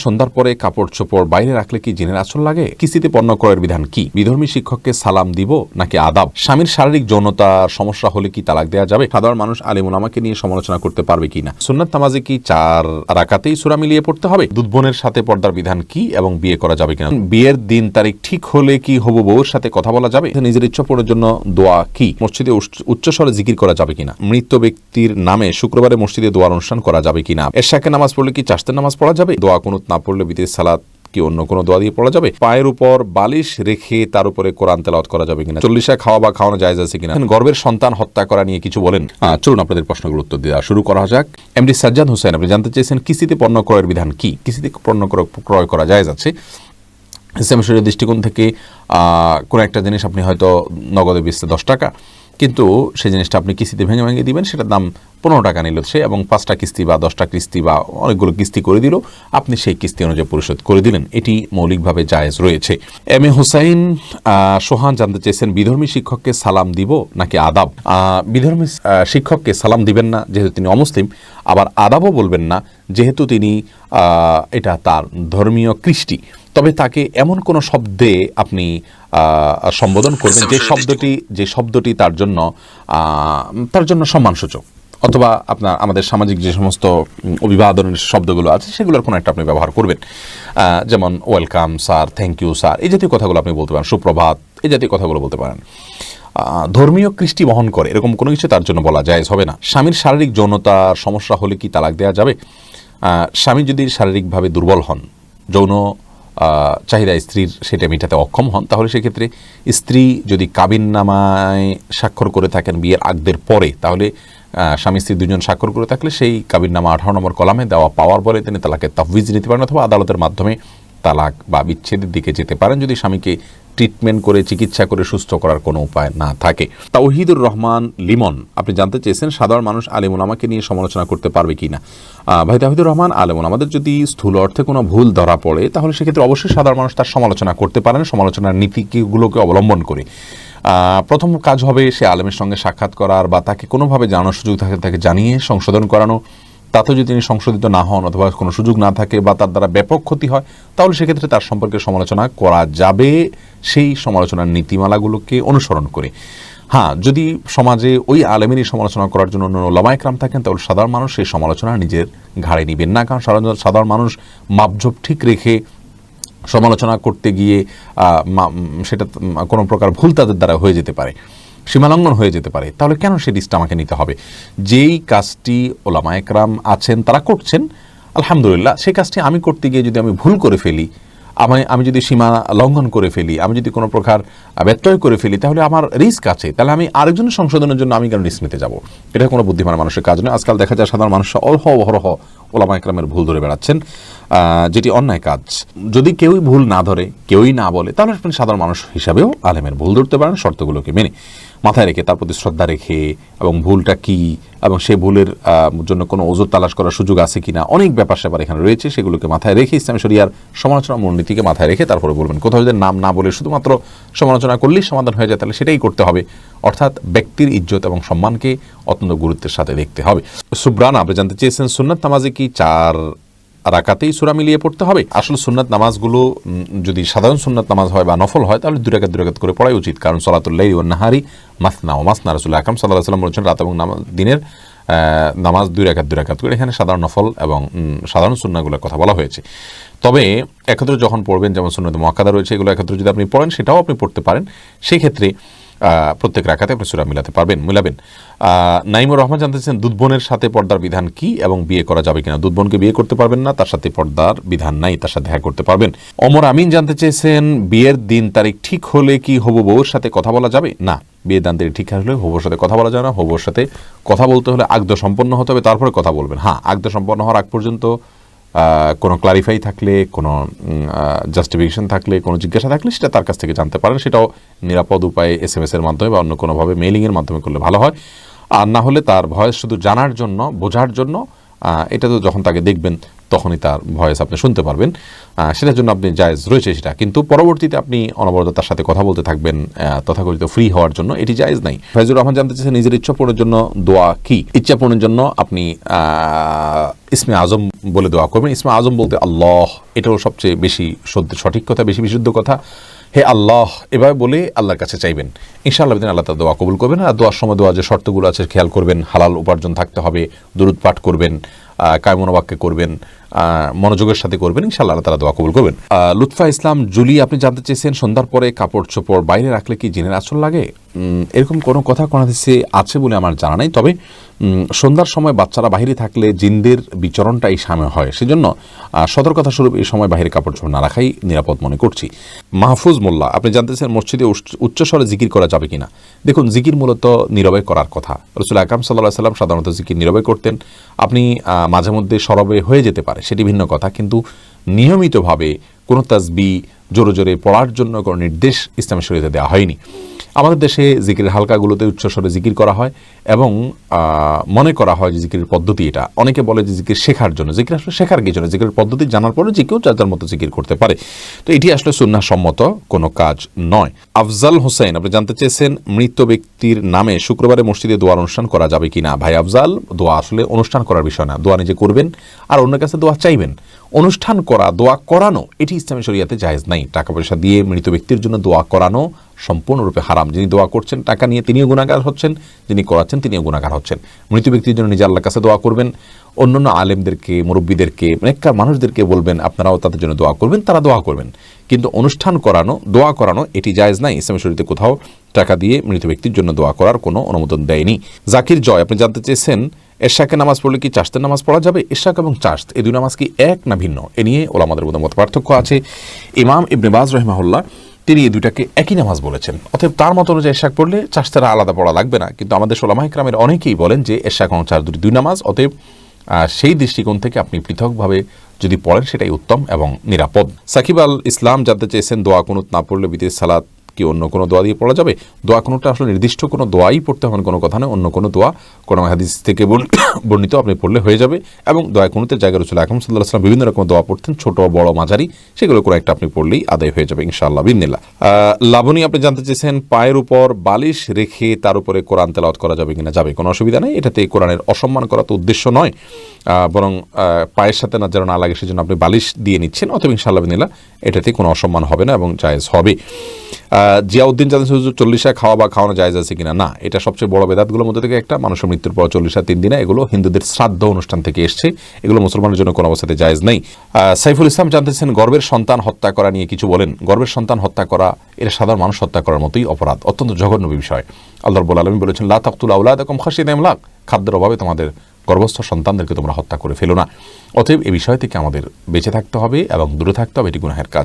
সন্ধ্যার পরে কাপড় চোপড় বাইরে রাখলে কি জিনের আঁচল লাগে? কিস্তিতে পণ্য ক্রয়ের বিধান কি? বিধর্মী শিক্ষককে সালাম দিব নাকি আদাব? স্বামীর শারীরিক যৌনতার সমস্যা হলে কি তালাক দেওয়া যাবে? সাধারণ মানুষ আলিম উলামাকে নিয়ে সমালোচনা করতে পারবে কিনা? সুন্নাত নামাজে কি 4 রাকাতেই সূরা মিলিয়ে পড়তে হবে? দুধ বোনের সাথে পর্দার বিধান কি এবং বিয়ে করা যাবে কিনা? বিয়ের দিন তারিখ ঠিক হলে কি হবু বউর সাথে কথা বলা যাবে? নিজের ইচ্ছা পূরণের জন্য দোয়া কি? মসজিদে উচ্চস্বরে জিকির করা যাবে কিনা? মৃত ব্যক্তির নামে শুক্রবারে মসজিদে দোয়ার অনুষ্ঠান করা যাবে কিনা? এশাকে নামাজ পড়লে কি চাশতের নামাজ পড়া যাবে? দোয়া কুনুত না পড়লে বিদেশ সালাত কি অন্য কোনো দোয়া দিয়ে পড়া যাবে? পায়ের উপর বালিশ রেখে তার উপরে কোরআন তেলাওয়াত করা যাবে কিনা? 40 খাওয়া বা খাওয়ানো জায়েজ আছে কিনা? গর্ভের সন্তান হত্যা করা নিয়ে কিছু বলেন। চলুন আপনাদের প্রশ্নগুলোর উত্তর দেওয়া শুরু করা যাক। এমডি সাজ্জাদ হোসেন, আপনি জানতে চেয়েছেন কিস্তিতে পণ্য ক্রয়ের বিধান কি? কিস্তিতে পণ্য ক্রয় করা জায়েজ আছে। ইসলামী শরীয়তের দৃষ্টিকোণ থেকে কোনো একটা জিনিস আপনি হয়তো নগদে বেচতে 10 টাকা, কিন্তু সেই জিনিসটা আপনি কিস্তিতে ভেঙে ভেঙে দিবেন, সেটার দাম 15 টাকা নিল সে, এবং 5টা কিস্তি বা 10টা কিস্তি বা অনেকগুলো কিস্তি করে দিল, আপনি সেই কিস্তি অনুযায়ী পরিশোধ করে দিলেন, এটি মৌলিকভাবে জায়েজ রয়েছে। এম এ হুসাইন সোহান জানতে চেয়েছেন বিধর্মী শিক্ষককে সালাম দিব নাকি আদাব? বিধর্মী শিক্ষককে সালাম দিবেন না যেহেতু তিনি অমুসলিম, আবার আদাবও বলবেন না যেহেতু তিনি এটা তার ধর্মীয় কৃষ্টি। তবে তাকে এমন কোনো শব্দে আপনি সম্বোধন করবেন যে শব্দটি তার জন্য সম্মানসূচক, অথবা আমাদের সামাজিক যে সমস্ত অভিবাদনের শব্দগুলো আছে সেগুলোর কোনো একটা আপনি ব্যবহার করবেন, যেমন welcome sir, thank you sir, এই জাতীয় কথাগুলো আপনি বলতে পারেন, সুপ্রভাত, এই জাতীয় কথাগুলো বলতে পারেন। ধর্মীয় কৃষ্টি বহন করে এরকম কোনো কিছু তার জন্য বলা জায়েজ হবে না। স্বামীর শারীরিক যৌনতার সমস্যা হলে কি তালাক দেওয়া যাবে? স্বামী যদি শারীরিকভাবে দুর্বল হন, যৌন চাহিদা স্ত্রীর সেটা মেটাতে অক্ষম হন, তাহলে সেক্ষেত্রে স্ত্রী যদি কাবিননামায় স্বাক্ষর করে থাকেন বিয়ের আগদের পরে, তাহলে স্বামী স্ত্রী দুজন স্বাক্ষর করে থাকলে সেই কাবিননামা 18 নম্বর কলামে দেওয়া পাওয়ার পরে তিনি তালাকের তাফবিজ নিতে পারেন, অথবা আদালতের মাধ্যমে তালাক বা বিচ্ছেদের দিকে যেতে পারেন যদি স্বামীকে ট্রিটমেন্ট করে চিকিৎসা করে সুস্থ করার কোনো উপায় না থাকে। তাওহিদুর রহমান লিমন, আপনি জানতে চেয়েছেন সাধারণ মানুষ আলিম উলামাকে নিয়ে সমালোচনা করতে পারবে কিনা? ভাই তাওহিদুর রহমান, আলিম উলামাদের যদি স্থূল অর্থে কোনো ভুল ধরা পড়ে তাহলে সেক্ষেত্রে অবশ্যই সাধারণ মানুষ তার সমালোচনা করতে পারেন, সমালোচনার নীতিগুলোকে অবলম্বন করে। প্রথম কাজ হবে সে আলেমের সঙ্গে সাক্ষাৎ করার, বা তাকে কোনোভাবে জানানোর সুযোগ থাকে তাকে জানিয়ে সংশোধন করানো। তাতেও যদি তিনি সংশোধিত না হন অথবা কোনো সুযোগ না থাকে বা তার দ্বারা ব্যাপক ক্ষতি হয়, তাহলে সেক্ষেত্রে তার সম্পর্কে সমালোচনা করা যাবে সেই সমালোচনার নীতিমালাগুলোকে অনুসরণ করে। হ্যাঁ, যদি সমাজে ওই আলেমেরই সমালোচনা করার জন্য অন্য ওলামা ইকরাম থাকেন তাহলে সাধারণ মানুষ সেই সমালোচনা নিজের ঘাড়ে নেবেন না, কারণ সাধারণ মানুষ মাপঝোপ ঠিক রেখে সমালোচনা করতে গিয়ে সেটা কোনো প্রকার ভুল তাদের দ্বারা হয়ে যেতে পারে, সীমালঙ্ঘন হয়ে যেতে পারে। তাহলে কেন সেই রিস্কটা আমাকে নিতে হবে? যেই কাজটি ওলামা একরাম আছেন তারা করছেন, আলহামদুলিল্লাহ, সেই কাজটি আমি করতে গিয়ে যদি আমি ভুল করে ফেলি, আমি যদি সীমা লঙ্ঘন করে ফেলি, আমি যদি কোনো প্রকার ব্যত্যয় করে ফেলি, তাহলে আমার রিস্ক আছে। তাহলে আমি আরেকজনের সংশোধনের জন্য আমি কেন রিস্ক নিতে যাব? এটা কোনো বুদ্ধিমান মানুষের কাজ নয়। আজকাল দেখা যায় সাধারণ মানুষ অহরহ ওলামা একরামের ভুল ধরে বেড়াচ্ছেন, যেটি অন্যায় কাজ। যদি কেউই ভুল না ধরে, কেউই না বলে, তাহলে আপনি সাধারণ মানুষ হিসাবেও আলেমের ভুল ধরতে পারেন, শর্তগুলোকে মেনে মাথায় রেখে, তার প্রতি শ্রদ্ধা রেখে, এবং ভুলটা কি এবং সেই ভুলের জন্য কোনো ওজোর তালাশ করার সুযোগ আছে কিনা, অনেক ব্যাপার স্যাপার এখানে রয়েছে, সেগুলোকে মাথায় রেখে ইসলামী শরিয়ার সমালোচনা মূলনীতিকে মাথায় রেখে তারপরে বলবেন। কোথাও যদি নাম না বলে শুধুমাত্র সমালোচনা করলেই সমাধান হয়ে যায় তাহলে সেটাই করতে হবে, অর্থাৎ ব্যক্তির ইজ্জত এবং সম্মানকে অত্যন্ত গুরুত্বের সাথে দেখতে হবে। সুব্রান, আপনি জানতে চেয়েছেন সুন্নাত নামাজে কি 4 রাকাতেই সূরা মিলিয়ে পড়তে হবে? আসলে সুন্নাত নামাজগুলো যদি সাধারণ সুন্নাত নামাজ হয় বা নফল হয় তাহলে 2 রাকাত করে পড়াই উচিত, কারণ সলাতুল লাইলি ওয়ান নাহারি মাসনা ওয়া মাসনা, রাসূল আকরাম সাল্লাল্লাহু আলাইহি ওয়াসাল্লাম বলেছেন রাত এবং দিনের নামাজ 2 রাকাত করে। এখানে সাধারণ নফল এবং সাধারণ সুন্নাহগুলোর কথা বলা হয়েছে। তবে একত্রে যখন পড়বেন, যেমন সুন্নাত মুআক্কাদা রয়েছে, এগুলো একত্রে যদি আপনি পড়েন সেটাও আপনি পড়তে পারেন, সেই ক্ষেত্রে প্রত্যেক রাকাতে আপনি সূরা মিলাবেন। নাইমুর রহমান জানতেছেন দুধ বোনের সাথে পর্দার বিধান কি এবং বিয়ে করা যাবে কিনা? দুধ বোনকে বিয়ে করতে পারবেন না, তার সাথে পর্দার বিধান নাই, তার সাথে দেখা করতে পারবেন। ওমর আমিন জানতে চেয়েছেন বিয়ের দিন তারিখ ঠিক হলে কি হবু বউর সাথে কথা বলা যাবে? না, বিয়ের দিন তারিখ ঠিক হলে হবুর সাথে কথা বলা যাবে না। হবুর সাথে কথা বলতে হলে আগদ সম্পন্ন হতে হবে, তারপরে কথা বলবেন। হ্যাঁ, আগদ সম্পন্ন হওয়ার আগ পর্যন্ত কোনো ক্লারিফাই থাকলে, কোনো জাস্টিফিকেশন থাকলে, কোনো জিজ্ঞাসা থাকলে সেটা তার কাছ থেকে জানতে পারেন। সেটাও নিরাপদ উপায়ে SMS এর মাধ্যমে বা অন্য কোনোভাবে মেইলিংয়ের মাধ্যমে করলে ভালো হয়। আর না হলে তার ভয়েস শুধু জানার জন্য, বোঝার জন্য এটা তো যখন তাকে দেখবেন তখনই তার ভয়েস আপনি শুনতে পারবেন, সেটার জন্য আপনি জায়েজ রয়েছে সেটা। কিন্তু পরবর্তীতে আপনি অনবরত তার সাথে কথা বলতে থাকবেন তথাকথিত ফ্রি হওয়ার জন্য, এটি জায়েজ নাই। ফাইজুর রহমান জানতে চেয়েছেন নিজের ইচ্ছা পূরণের জন্য দোয়া কি? ইচ্ছা পূরণের জন্য আপনি ইসমে আজম বলে দোয়া করবেন। ইসমে আজম বলতে আল্লাহ, এটাও সবচেয়ে বেশি সঠিক কথা, বেশি বিশুদ্ধ কথা। হে আল্লাহ এভাবে বলে আল্লাহর কাছে চাইবেন, ইনশাআল্লাহ আল্লাহ তার দোয়া কবুল করবেন। আর দোয়ার সময় দোয়া যে শর্তগুলো আছে খেয়াল করবেন, হালাল উপার্জন থাকতে হবে, দুরূদ পাঠ করবেন, কায়মনোবাক্যে করবেন, মনোযোগের সাথে করবেন, ইনশাআল্লাহ আল্লাহ তাআলা দোয়া কবুল করবেন। লুৎফা ইসলাম জুলি আপনি জানতে চেয়েছেন সন্ধ্যার পরে কাপড় চোপড় বাইরে রাখলে কি জিনের আঁচল লাগে? এরকম কোনো কথা কোন হাদিসে আছে বলে আমার জানা নাই। তবে সন্ধ্যার সময় বাচ্চারা বাইরে থাকলে জিনদের বিচরণটা এই সময় হয়, সেজন্য সতর্কতা স্বরূপ এই সময় বাইরে কাপড় চোপড় না রাখাই নিরাপদ মনে করছি। মাহফুজ মোল্লা আপনি জানতে চান মসজিদে উচ্চস্বরে জিকির করা যাবে কিনা? দেখুন, জিকির মূলত নীরবে করার কথা। রাসূল আকরাম সাল্লাল্লাহু আলাইহি ওয়াসাল্লাম সাধারণত জিকির নীরবে করতেন। আপনি মাঝে মধ্যে সরবে হয়ে যেতে পারে, সেটি ভিন্ন কথা, কিন্তু নিয়মিতভাবে কোনো তাসবিহ জোরে জোরে পড়ার জন্য কোনো নির্দেশ ইসলামের শরীয়তে দেওয়া হয়নি। আমাদের দেশে জিকিরের হালকাগুলোতে উচ্চস্বরে জিকির করা হয় এবং মনে করা হয় যে জিকিরের পদ্ধতি এটা। অনেকে বলে যে জিকির শেখার জন্য, জিকির আসলে শেখার কিছু না, জিকিরের পদ্ধতি জানার পরে যে কেউ যার যার মতো জিকির করতে পারে। তো এটি আসলে সুন্নাহ সম্মত কোনো কাজ নয়। আফজাল হোসেন আপনি জানতে চেয়েছেন মৃত ব্যক্তির নামে শুক্রবারে মসজিদে দোয়ার অনুষ্ঠান করা যাবে কিনা? ভাই আফজাল, দোয়া আসলে অনুষ্ঠান করার বিষয় না, দোয়া নিজে করবেন আর অন্যের কাছে দোয়া চাইবেন। অনুষ্ঠান করা, দোয়া করানো, এটি ইসলামী শরীয়তে জায়েজ নাই। টাকা পয়সা দিয়ে মৃত ব্যক্তির জন্য দোয়া করানো সম্পূর্ণরূপে হারাম। যিনি দোয়া করছেন টাকা নিয়ে তিনিও গুনাহগার হচ্ছেন, যিনি করাচ্ছেন তিনিও গুনাহগার হচ্ছেন। মৃত ব্যক্তির জন্য নিজে আল্লাহর কাছে দোয়া করবেন, অন্যান্য আলেমদেরকে, মুরব্বীদেরকে, নেককার মানুষদেরকে বলবেন আপনারাও তাদের জন্য দোয়া করবেন, তারা দোয়া করবেন। কিন্তু অনুষ্ঠান করানো, দোয়া করানো এটি জায়েজ নাই। ইসলামী শরীয়তে কোথাও টাকা দিয়ে মৃত ব্যক্তির জন্য দোয়া করার কোনো অনুমোদন দেয়নি। জাকির জয় আপনি জানতে চেয়েছেন এশাকে নামাজ পড়লে কি চাশতের নামাজ পড়া যাবে? এশাক এবং চাশত এই দুই নামাজ কি এক না ভিন্ন? এ নিয়ে ওলামাদের মধ্যে মত পার্থক্য আছে। ইমাম ইবনে বাজ রাহিমাহুল্লাহ তিনি এই দুইটাকে একই নামাজ বলেছেন। অতএব তার মত অনুযায়ী এশাক পড়লে চাশতেরা আলাদা পড়া লাগবে না। কিন্তু আমাদের ওলামা ইকরামের অনেকেই বলেন যে এশাক এবং চাশ দুই নামাজ, অতএব সেই দৃষ্টিকোণ থেকে আপনি পৃথকভাবে যদি পড়েন সেটাই উত্তম এবং নিরাপদ। সাকিব আল ইসলাম জানতে চেয়েছেন দোয়া কুনুত না পড়লে বিদেশ সালাত কি অন্য কোনো দোয়া দিয়ে পড়া যাবে? দোয়া কুনুতটা আসলে নির্দিষ্ট কোনো দোয়াই পড়তে হবে কোনো কথা নয়, অন্য কোনো দোয়া কোনো হাদিস থেকে বর্ণিত আপনি পড়লে হয়ে যাবে। এবং দোয়া কুনুতের জায়গায় রাসূল আকরাম সাল্লাল্লাহু আলাইহি ওয়াসাল্লাম বিভিন্ন রকম দোয়া পড়তেন, ছোট বড় মাঝারি, সেগুলো কোনো একটা আপনি পড়লেই আদায় হয়ে যাবে ইনশাআল্লাহ বিইذনিল্লাহ। লাবণী আপনি জানতে চেয়েছেন পায়ের উপর বালিশ রেখে তার উপরে কোরআন তেলাওয়াত করা যাবে কিনা? যাবে, কোনো অসুবিধা নেই। এটাতে কোরআনের অসম্মান করা তো উদ্দেশ্য নয়, বরং পায়ের সাথে না যেন না লাগে সেজন্য আপনি বালিশ দিয়ে নিচ্ছেন, অতএব ইনশাআল্লাহ বিইذনিল্লাহ এটাতে কোনো অসম্মান হবে না এবং জায়েজ হবে। জিয়াউদ্দিন জানতে চেয়েছেন 40 খাওয়া বা খাওয়ানো জায়েজ আছে কিনা? না, এটা সবচেয়ে বড় বেদাতগুলোর মধ্যে থেকে একটা। মানুষের মৃত্যুর পর 40 3 দিনে, এগুলো হিন্দুদের শ্রাদ্ধ অনুষ্ঠান থেকে এসছে, এগুলো মুসলমানের জন্য কোনো অবস্থাতে জায়েজ নেই। সাইফুল ইসলাম জানতেছেন গর্ভের সন্তান হত্যা করা নিয়ে কিছু বলেন। গর্ভের সন্তান হত্যা করা এটা সাধারণ মানুষ হত্যা করার মতোই অপরাধ, অত্যন্ত জঘন্য বিষয়। আল্লাহ রাব্বুল আলামিন বলেছেন লা তাকতুলু আওলাদাকুম খাশিয়াতা ইমলাক, খাদ্যের অভাবে তোমাদের গর্ভস্থ সন্তানদেরকে তোমরা হত্যা করে ফেলো না। অতএব এই বিষয় থেকে আমাদের বেঁচে থাকতে হবে এবং দূরে থাকতে হবে, এটি গুনাহের কাজ।